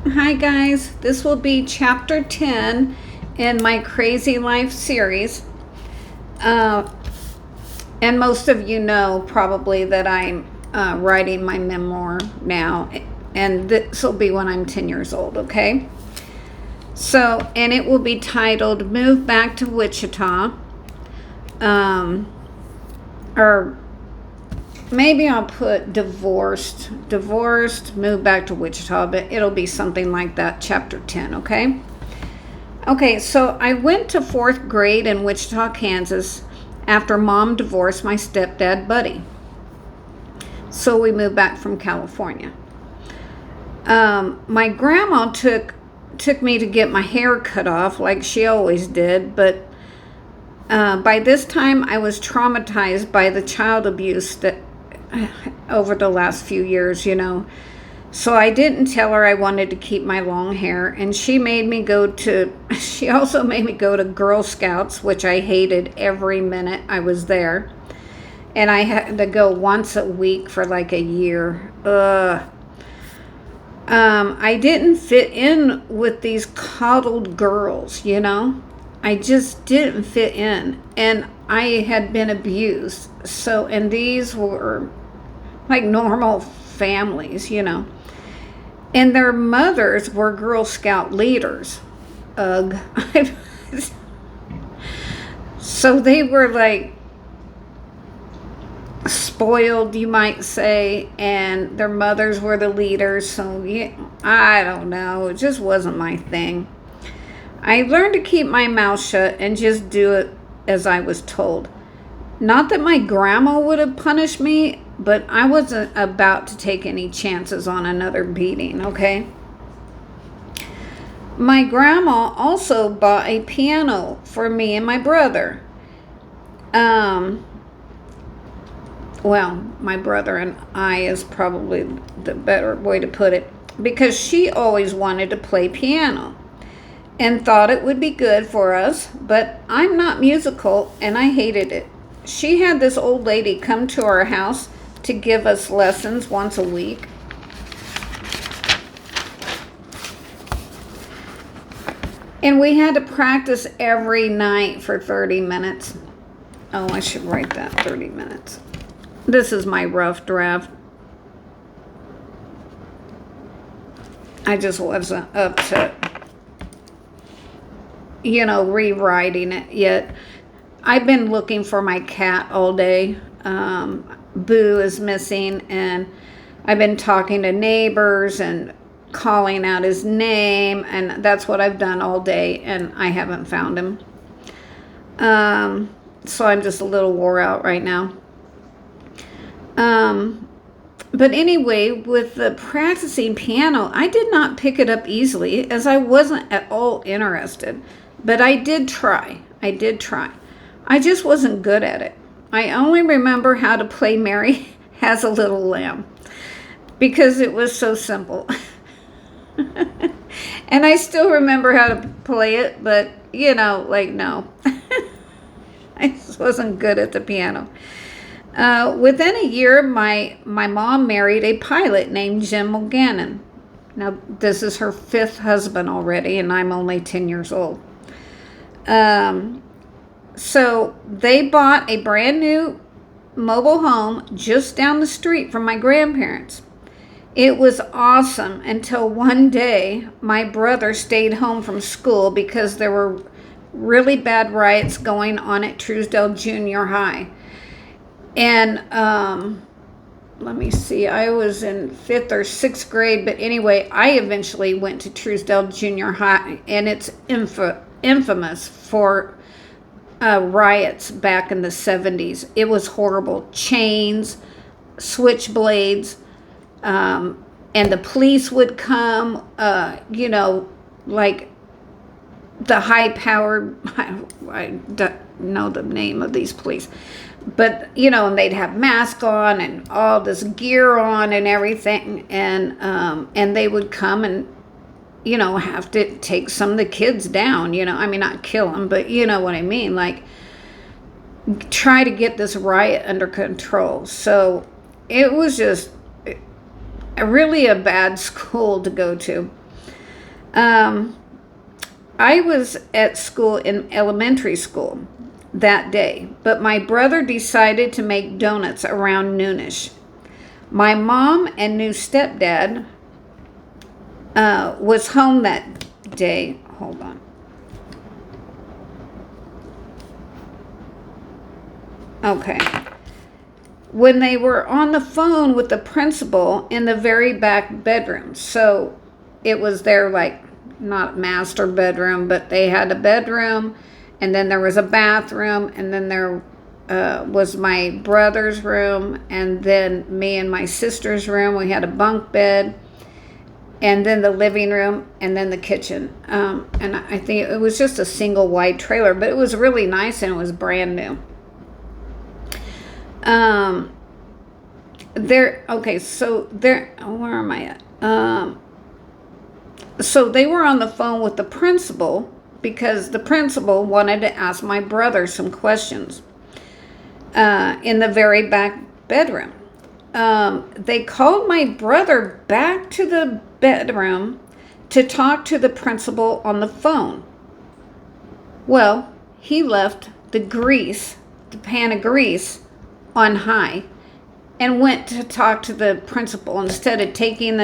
Hi guys, this will be chapter 10 in my Crazy Life series. Uh, and most of you know probably that I'm writing my memoir now, and this will be when I'm 10 years old, okay? So, and it will be titled Move Back to Wichita, or maybe I'll put divorced, move back to Wichita, but it'll be something like that, chapter 10, okay? Okay, so I went to fourth grade in Wichita, Kansas after Mom divorced my stepdad, Buddy. So we moved back from California. My grandma took me to get my hair cut off like she always did, but by this time I was traumatized by the child abuse that over the last few years, So I didn't tell her I wanted to keep my long hair, and she also made me go to Girl Scouts, which I hated every minute I was there. And I had to go once a week for like a year. I didn't fit in with these coddled girls, I just didn't fit in. And I had been abused. So, and these were like normal families, And their mothers were Girl Scout leaders. Ugh. So they were like spoiled, you might say, and their mothers were the leaders. So yeah, I don't know. It just wasn't my thing. I learned to keep my mouth shut and just do it as I was told. Not that my grandma would have punished me, but I wasn't about to take any chances on another beating, okay? My grandma also bought a piano for me and my brother. Well, my brother and I is probably the better way to put it, because she always wanted to play piano and thought it would be good for us, but I'm not musical and I hated it. She had this old lady come to our house to give us lessons once a week. And we had to practice every night for 30 minutes. Oh, I should write that, 30 minutes. This is my rough draft. I just wasn't up to, rewriting it yet. I've been looking for my cat all day. Boo is missing, and I've been talking to neighbors and calling out his name, and that's what I've done all day, and I haven't found him. So I'm just a little wore out right now. But anyway, with the practicing piano, I did not pick it up easily, as I wasn't at all interested. But I did try. I just wasn't good at it. I only remember how to play Mary Has a Little Lamb, because it was so simple. And I still remember how to play it, but, no. I just wasn't good at the piano. Within a year, my mom married a pilot named Jim Mulgannon. Now, this is her 5th husband already, and I'm only 10 years old. So they bought a brand new mobile home just down the street from my grandparents. It was awesome until one day my brother stayed home from school because there were really bad riots going on at Truesdale Junior High. And let me see, I was in 5th or 6th grade, but anyway, I eventually went to Truesdale Junior High, and it's infamous for riots back in the 70s. It was horrible. Chains, switchblades, and the police would come, like the high-powered, I don't know the name of these police, but, and they'd have masks on and all this gear on and everything, and they would come and, have to take some of the kids down, I mean, not kill them, but you know what I mean, like, try to get this riot under control. So it was just really a bad school to go to. Um, I was at school in elementary school that day, but my brother decided to make donuts around noonish. My mom and new stepdad was home that day. Hold on. Okay. When they were on the phone with the principal in the very back bedroom. So it was their, like, not master bedroom, but they had a bedroom, and then there was a bathroom, and then there was my brother's room, and then me and my sister's room. We had a bunk bed, and then the living room, and then the kitchen. And I think it was just a single wide trailer, but it was really nice, and it was brand new. Where am I at? So they were on the phone with the principal because the principal wanted to ask my brother some questions in the very back bedroom. They called my brother back to the bedroom to talk to the principal on the phone. Well, he left the pan of grease on high and went to talk to the principal instead of taking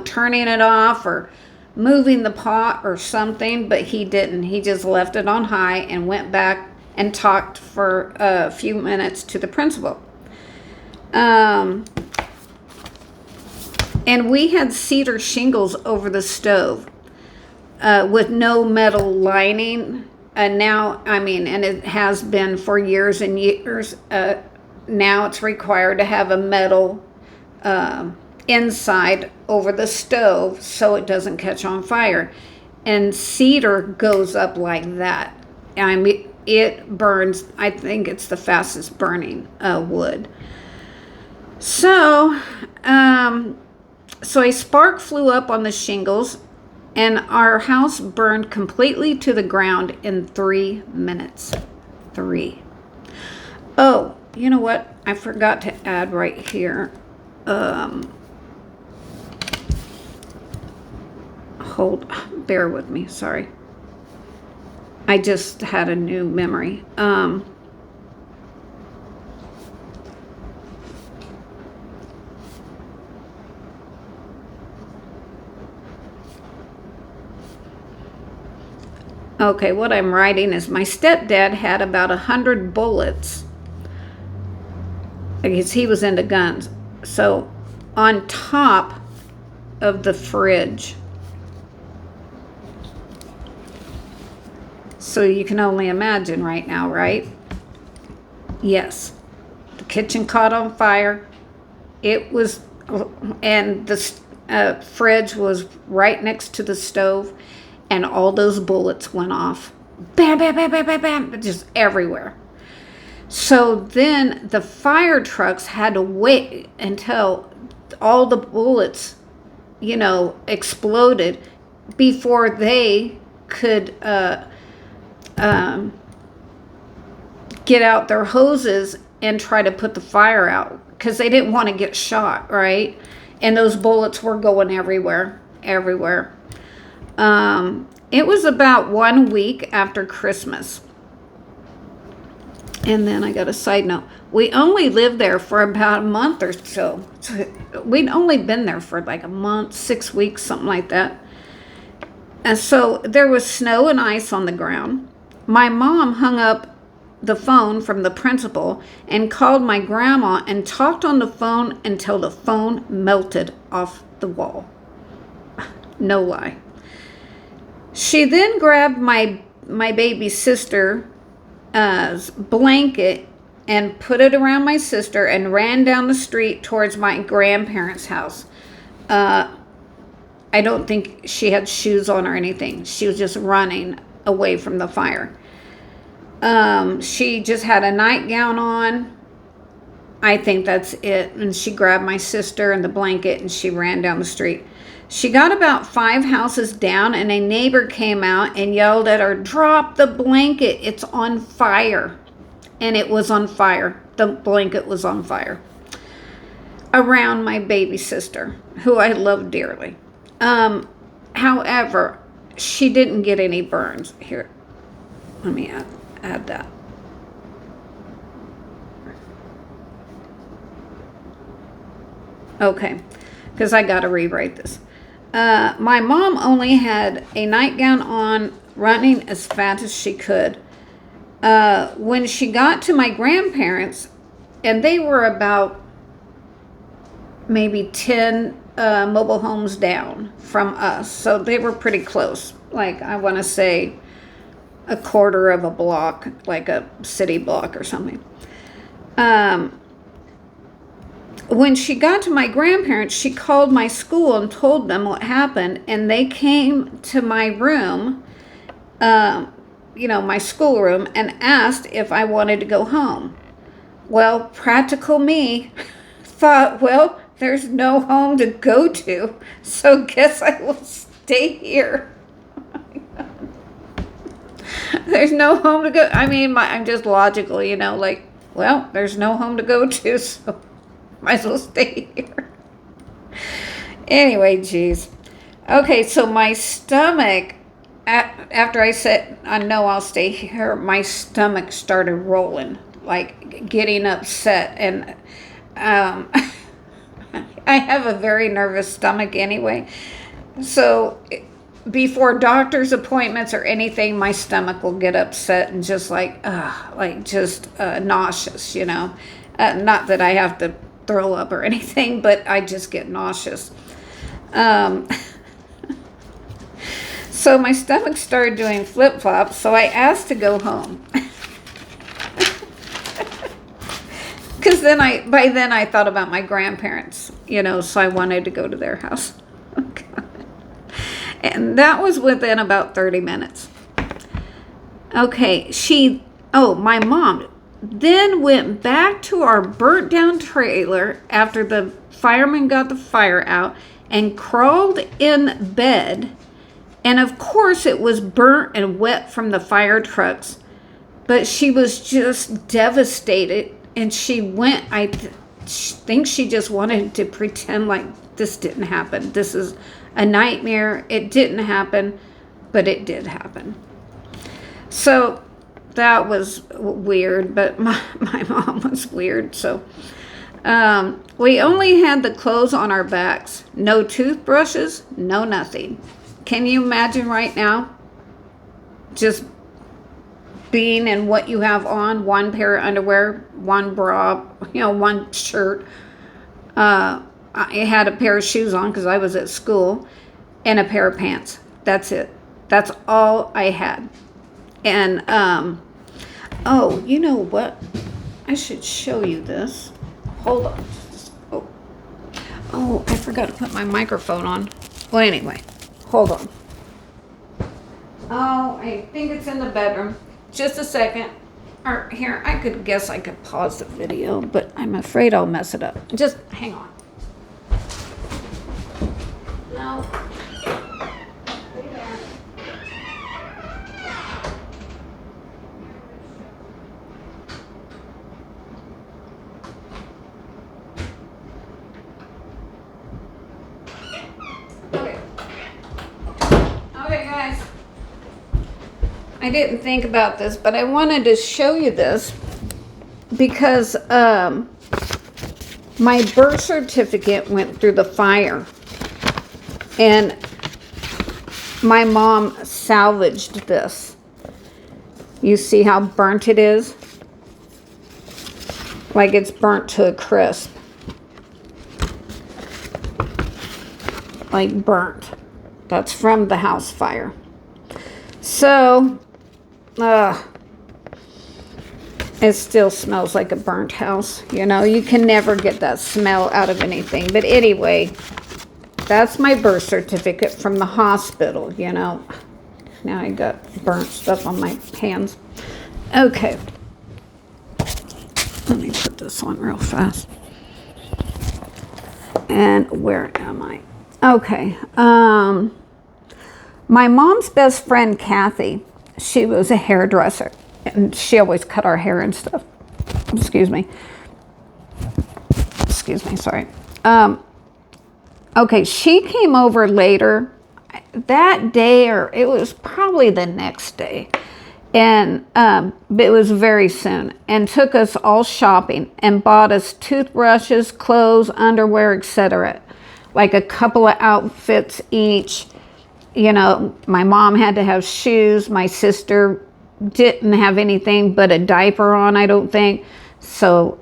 turning it off or moving the pot or something, but he didn't. He just left it on high and went back and talked for a few minutes to the principal. And we had cedar shingles over the stove with no metal lining. And it has been for years and years. Now it's required to have a metal inside over the stove so it doesn't catch on fire. And cedar goes up like that. It burns. I think it's the fastest burning wood. So a spark flew up on the shingles, and our house burned completely to the ground in 3 minutes. 3. Oh, you know what? I forgot to add right here. Bear with me, sorry. I just had a new memory. Okay, what I'm writing is my stepdad had about 100 bullets. I guess he was into guns. So on top of the fridge. So you can only imagine right now, right? Yes. The kitchen caught on fire. And the fridge was right next to the stove. And all those bullets went off. Bam, bam, bam, bam, bam, bam, just everywhere. So then the fire trucks had to wait until all the bullets, exploded before they could get out their hoses and try to put the fire out because they didn't want to get shot, right? And those bullets were going everywhere. It was about 1 week after Christmas. And then I got a side note. We only lived there for about a month or so. We'd only been there for like a month, 6 weeks, something like that. And so there was snow and ice on the ground. My mom hung up the phone from the principal and called my grandma and talked on the phone until the phone melted off the wall. No lie. She then grabbed my baby sister's blanket and put it around my sister and ran down the street towards my grandparents' house. I don't think she had shoes on or anything. She was just running away from the fire. She just had a nightgown on. I think that's it. And she grabbed my sister and the blanket and she ran down the street. She got about 5 houses down and a neighbor came out and yelled at her, "Drop the blanket, it's on fire." And it was on fire. The blanket was on fire. Around my baby sister, who I love dearly. However, she didn't get any burns. Here, let me add that. Okay, because I got to rewrite this. My mom only had a nightgown on, running as fast as she could. When she got to my grandparents, and they were about maybe 10 mobile homes down from us, so they were pretty close. Like, I want to say a quarter of a block, like a city block or something. When she got to my grandparents, she called my school and told them what happened, and they came to my room, my schoolroom, and asked if I wanted to go home. Well, practical me thought, well, there's no home to go to, so guess I will stay here. There's no home to go. I mean, I'm just logical, like, well, there's no home to go to, so might as well stay here. Anyway, geez. Okay, so my stomach, after I said, I know I'll stay here, my stomach started rolling, like getting upset. And I have a very nervous stomach anyway. So before doctor's appointments or anything, my stomach will get upset and just nauseous, Not that I have to throw up or anything, but I just get nauseous. So my stomach started doing flip-flops, so I asked to go home. Because by then I thought about my grandparents, so I wanted to go to their house. And that was within about 30 minutes. Okay, my mom then went back to our burnt down trailer after the firemen got the fire out and crawled in bed. And of course it was burnt and wet from the fire trucks, but she was just devastated. And she went, I think she just wanted to pretend like this didn't happen. This is a nightmare. It didn't happen, but it did happen. So that was weird, but my mom was weird. So we only had the clothes on our backs. No toothbrushes, no nothing. Can you imagine right now? Just being in what you have on, one pair of underwear, one bra, one shirt. I had a pair of shoes on because I was at school, and a pair of pants. That's it. That's all I had. And, you know what? I should show you this. Hold on. Oh, I forgot to put my microphone on. Well, anyway, hold on. Oh, I think it's in the bedroom. Just a second. Or here, I could pause the video, but I'm afraid I'll mess it up. Just hang on. No. Stay there. Okay, guys. I didn't think about this, but I wanted to show you this because my birth certificate went through the fire, and my mom salvaged this. You see how burnt it is? Like it's burnt to a crisp. Like burnt. That's from the house fire. So, it still smells like a burnt house. You can never get that smell out of anything. But anyway, that's my birth certificate from the hospital, Now I got burnt stuff on my hands. Okay. Let me put this on real fast. And where am I? Okay. My mom's best friend, Kathy, she was a hairdresser, and she always cut our hair and stuff. Excuse me, sorry. Okay, she came over later. that day, or it was probably the next day. And it was very soon, and took us all shopping and bought us toothbrushes, clothes, underwear, etc. Like a couple of outfits each. You know, my mom had to have shoes. My sister didn't have anything but a diaper on, I don't think. So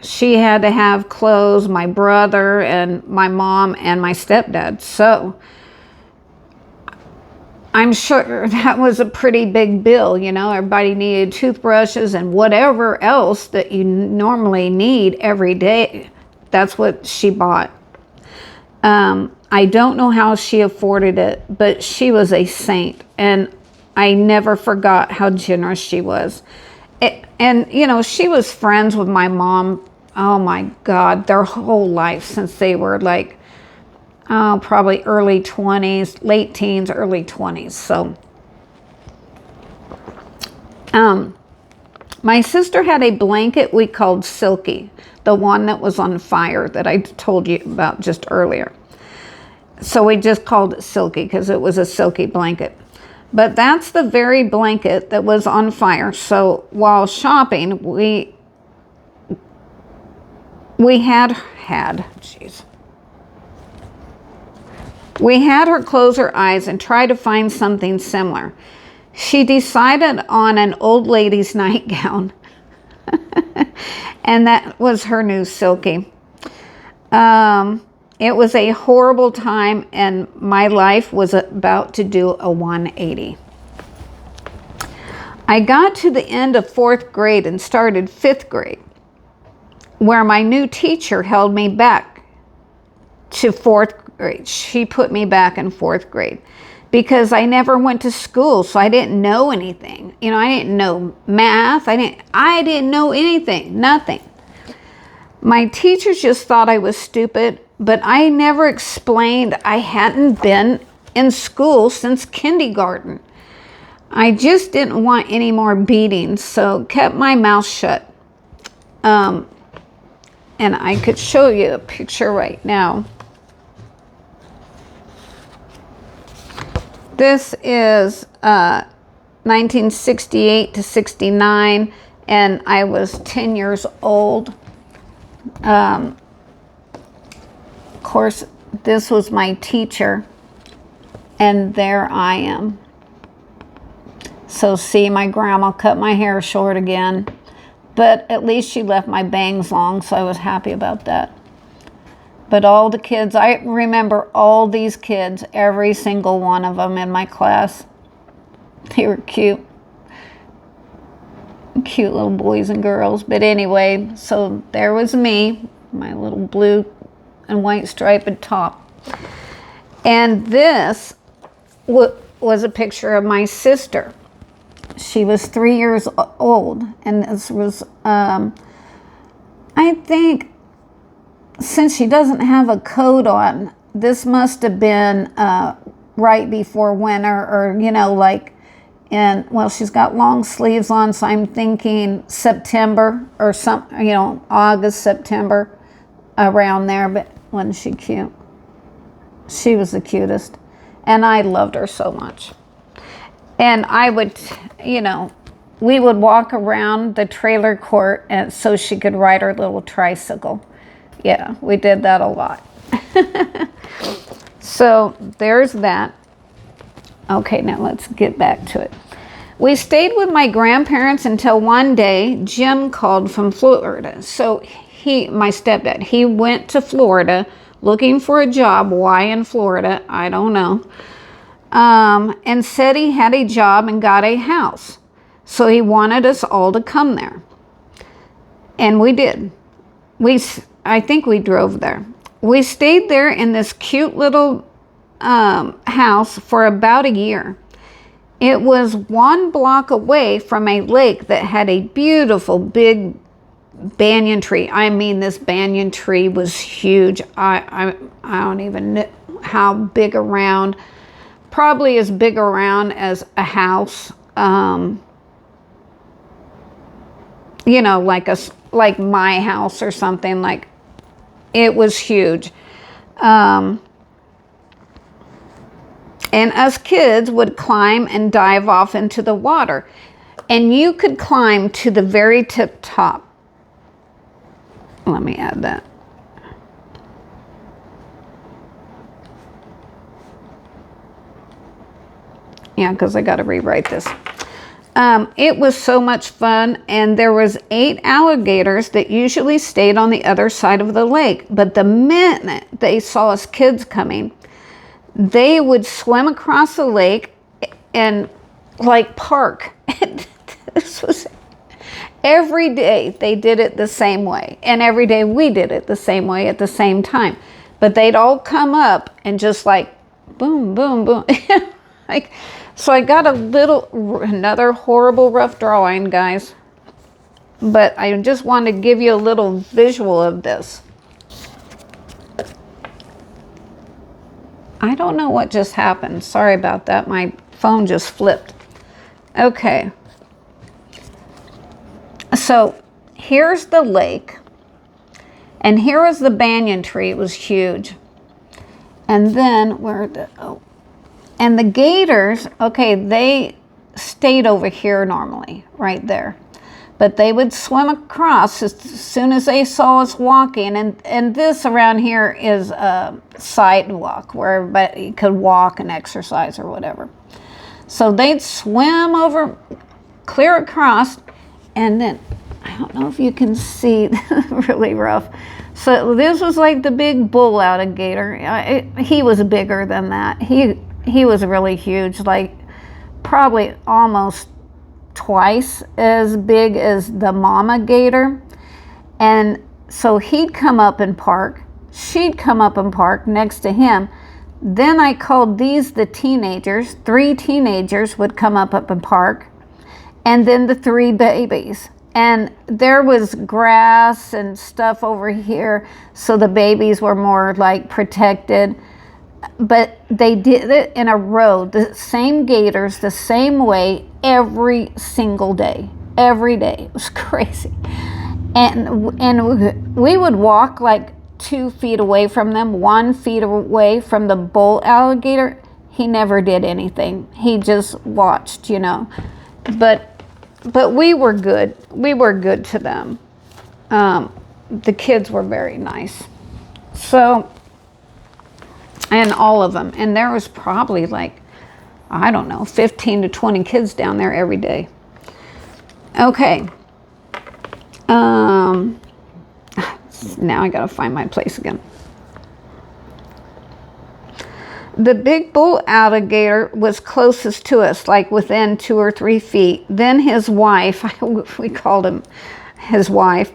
she had to have clothes, my brother and my mom and my stepdad. So I'm sure that was a pretty big bill. You know, everybody needed toothbrushes and whatever else that you normally need every day. That's what she bought. I don't know how she afforded it, but she was a saint, and I never forgot how generous she was. And you know, she was friends with my mom, oh my God, their whole life, since they were like, probably early 20s, late teens, early 20s. So, my sister had a blanket we called Silky, the one that was on fire that I told you about just earlier. So we just called it Silky because it was a silky blanket. But that's the very blanket that was on fire. So while shopping, we had her close her eyes and try to find something similar. She decided on an old lady's nightgown. And that was her new Silky. It was a horrible time, and my life was about to do a 180. I got to the end of 4th grade and started 5th grade, where my new teacher held me back to 4th grade. She put me back in 4th grade because I never went to school, so I didn't know anything. You know, I didn't know math. I didn't know anything, nothing. My teachers just thought I was stupid, but I never explained I hadn't been in school since kindergarten. I just didn't want any more beatings, so kept my mouth shut. And I could show you a picture right now. This is 1968 to 69, and I was 10 years old. Of course, this was my teacher, and there I am. So see, my grandma cut my hair short again, but at least she left my bangs long, so I was happy about that. But all the kids, I remember all these kids, every single one of them in my class. They were cute. Cute little boys and girls. But anyway, so there was me, my little blue and white striped top. And this was a picture of my sister. She was 3 years old, and this was, I think, since she doesn't have a coat on, this must have been right before winter, or, you know, like, and well, she's got long sleeves on, so I'm thinking September or some, you know, August, September, around there. But wasn't she cute? She was the cutest, and I loved her so much. And I would, you know, we would walk around the trailer court, and so she could ride her little tricycle. Yeah, we did that a lot. So there's that. Okay, now let's get back to it. We stayed with my grandparents until one day Jim called from Florida. So my stepdad, he went to Florida looking for a job. Why in Florida? I don't know. And said he had a job and got a house. So he wanted us all to come there. And we did. I think we drove there. We stayed there in this cute little house for about a year. It was 1 block away from a lake that had a beautiful big banyan tree. I mean, this banyan tree was huge. I don't even know how big around. Probably as big around as a house. You know, like my house or something. Like, it was huge. And us kids would climb and dive off into the water. And you could climb to the very tip top. Let me add that. Yeah, because I got to rewrite this. It was so much fun, and there was 8 alligators that usually stayed on the other side of the lake. But the minute they saw us kids coming, they would swim across the lake and like park. This was every day they did it the same way, and every day we did it the same way at the same time. But they'd all come up and just like boom, boom, boom. Like, so I got another horrible rough drawing, guys. But I just wanted to give you a little visual of this. I don't know what just happened. Sorry about that. My phone just flipped. Okay. So here's the lake. And here was the banyan tree. It was huge. And then and the gators, okay, they stayed over here normally, right there. But they would swim across as soon as they saw us walking. And this around here is a sidewalk where everybody could walk and exercise or whatever. So they'd swim over, clear across, and then, I don't know if you can see, really rough. So this was like the big bull alligator. He was bigger than that. He was really huge, like probably almost twice as big as the mama gator. And so he'd come up and park. She'd come up and park next to him. Then I called these the teenagers. 3 teenagers would come up and park. And then the 3 babies. And there was grass and stuff over here, so the babies were more like protected. But they did it in a row, the same gators, the same way, every single day. Every day. It was crazy. And we would walk like 2 feet away from them, 1 feet away from the bull alligator. He never did anything. He just watched, you know. But we were good. We were good to them. The kids were very nice. So, and all of them. And there was probably like, I don't know, 15 to 20 kids down there every day. Okay. Now I gotta find my place again. The big bull alligator was closest to us, like within 2 or 3 feet. Then his wife, we called him his wife,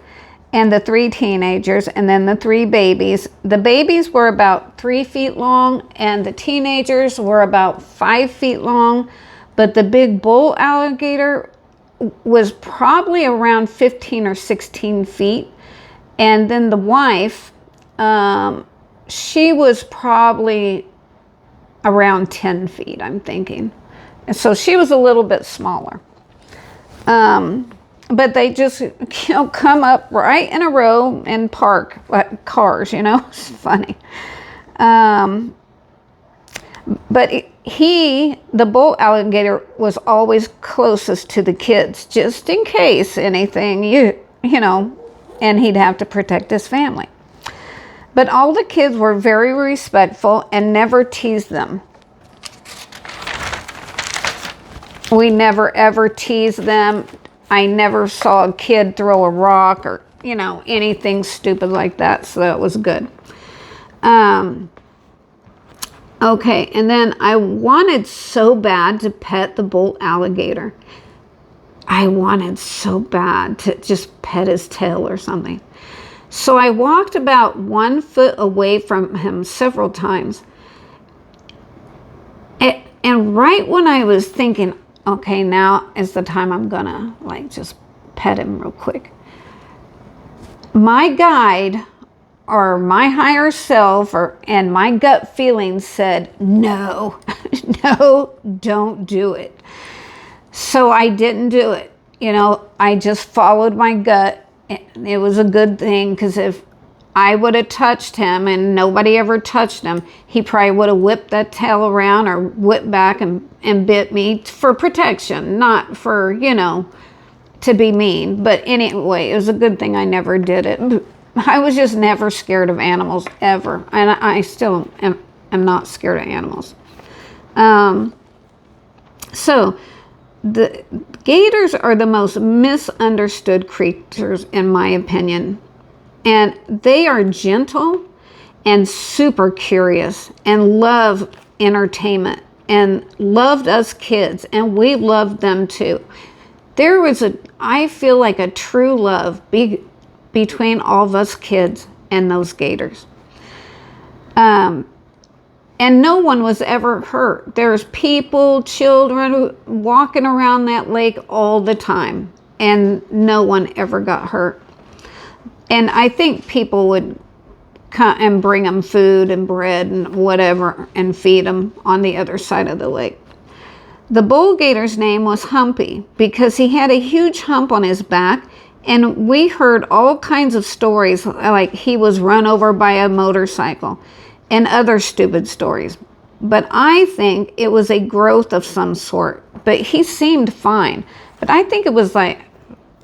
and the 3 teenagers, and then the 3 babies. The babies were about 3 feet long, and the teenagers were about 5 feet long, but the big bull alligator was probably around 15 or 16 feet. And then the wife, she was probably around 10 feet, I'm thinking. And so she was a little bit smaller. But they just, come up right in a row and park like cars, It's funny. But the bull alligator was always closest to the kids, just in case anything, and he'd have to protect his family. But all the kids were very respectful and never teased them. We never ever teased them. I never saw a kid throw a rock or, anything stupid like that, so that was good. Okay, and then I wanted so bad to pet the bull alligator. I wanted so bad to just pet his tail or something. So I walked about 1 foot away from him several times. And right when I was thinking, okay, now is the time I'm gonna just pet him real quick, my guide or my higher self and my gut feeling said, no, no, don't do it. So I didn't do it. I just followed my gut. It was a good thing, because if I would have touched him and nobody ever touched him, he probably would have whipped that tail around or whipped back and bit me for protection, not for, to be mean. But anyway, it was a good thing I never did it. I was just never scared of animals, ever. And I still am not scared of animals. So the gators are the most misunderstood creatures, in my opinion. And they are gentle and super curious and love entertainment and loved us kids, and we loved them too. There was I feel like a true love between all of us kids and those gators. And no one was ever hurt. There's people, children walking around that lake all the time, and no one ever got hurt. And I think people would come and bring them food and bread and whatever and feed them on the other side of the lake. The bull gator's name was Humpy because he had a huge hump on his back, and we heard all kinds of stories, like he was run over by a motorcycle and other stupid stories. But I think it was a growth of some sort. But he seemed fine. But I think it was like,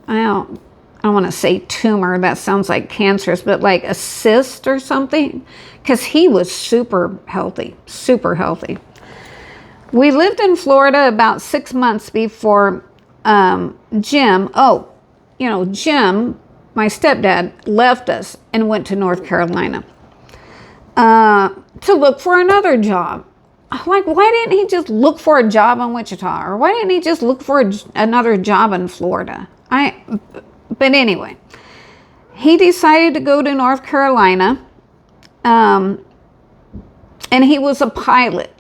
I don't want to say tumor, that sounds like cancerous, but like a cyst or something, because he was super healthy, super healthy. We lived in Florida about 6 months before Jim, Jim, my stepdad, left us and went to North Carolina to look for another job. Like, why didn't he just look for a job in Wichita? Or why didn't he just look for another job in Florida? But anyway, he decided to go to North Carolina, and he was a pilot.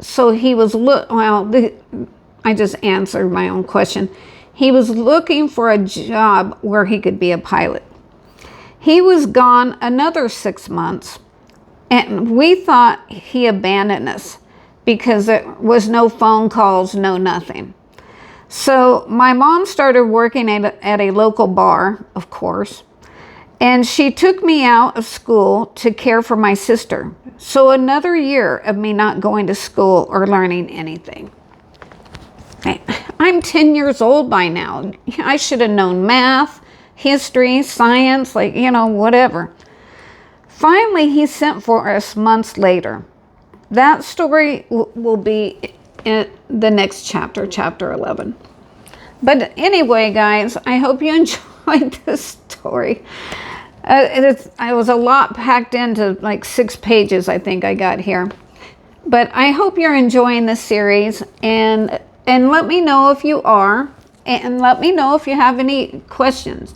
So he was, I just answered my own question. He was looking for a job where he could be a pilot. He was gone another 6 months, and we thought he abandoned us because there was no phone calls, no nothing. So my mom started working at a local bar, of course, and she took me out of school to care for my sister. So another year of me not going to school or learning anything. I'm 10 years old by now. I should have known math, history, science, whatever. Finally, he sent for us months later. That story will be in the next chapter, chapter 11. But anyway, guys, I hope you enjoyed this story. It was a lot packed into like 6 pages, I think I got here. But I hope you're enjoying this series, and let me know if you are, and let me know if you have any questions.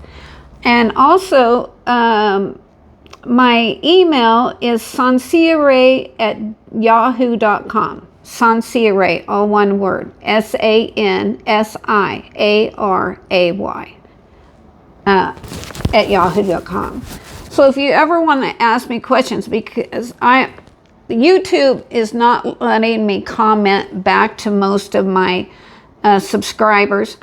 And also, my email is sansiaray@yahoo.com. Sansiaray, all one word, SANSIARAY, at yahoo.com. So if you ever want to ask me questions, because YouTube is not letting me comment back to most of my subscribers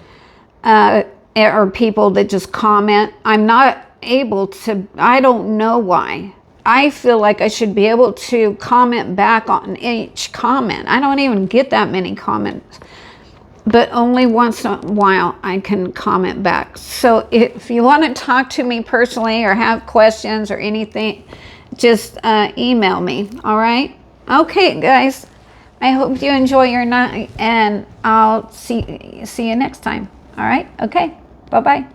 or people that just comment. I'm not able to, I don't know why. I feel like I should be able to comment back on each comment. I don't even get that many comments, but only once in a while I can comment back. So if you want to talk to me personally or have questions or anything, just email me. All right. Okay, guys. I hope you enjoy your night, and I'll see you next time. All right. Okay. Bye-bye.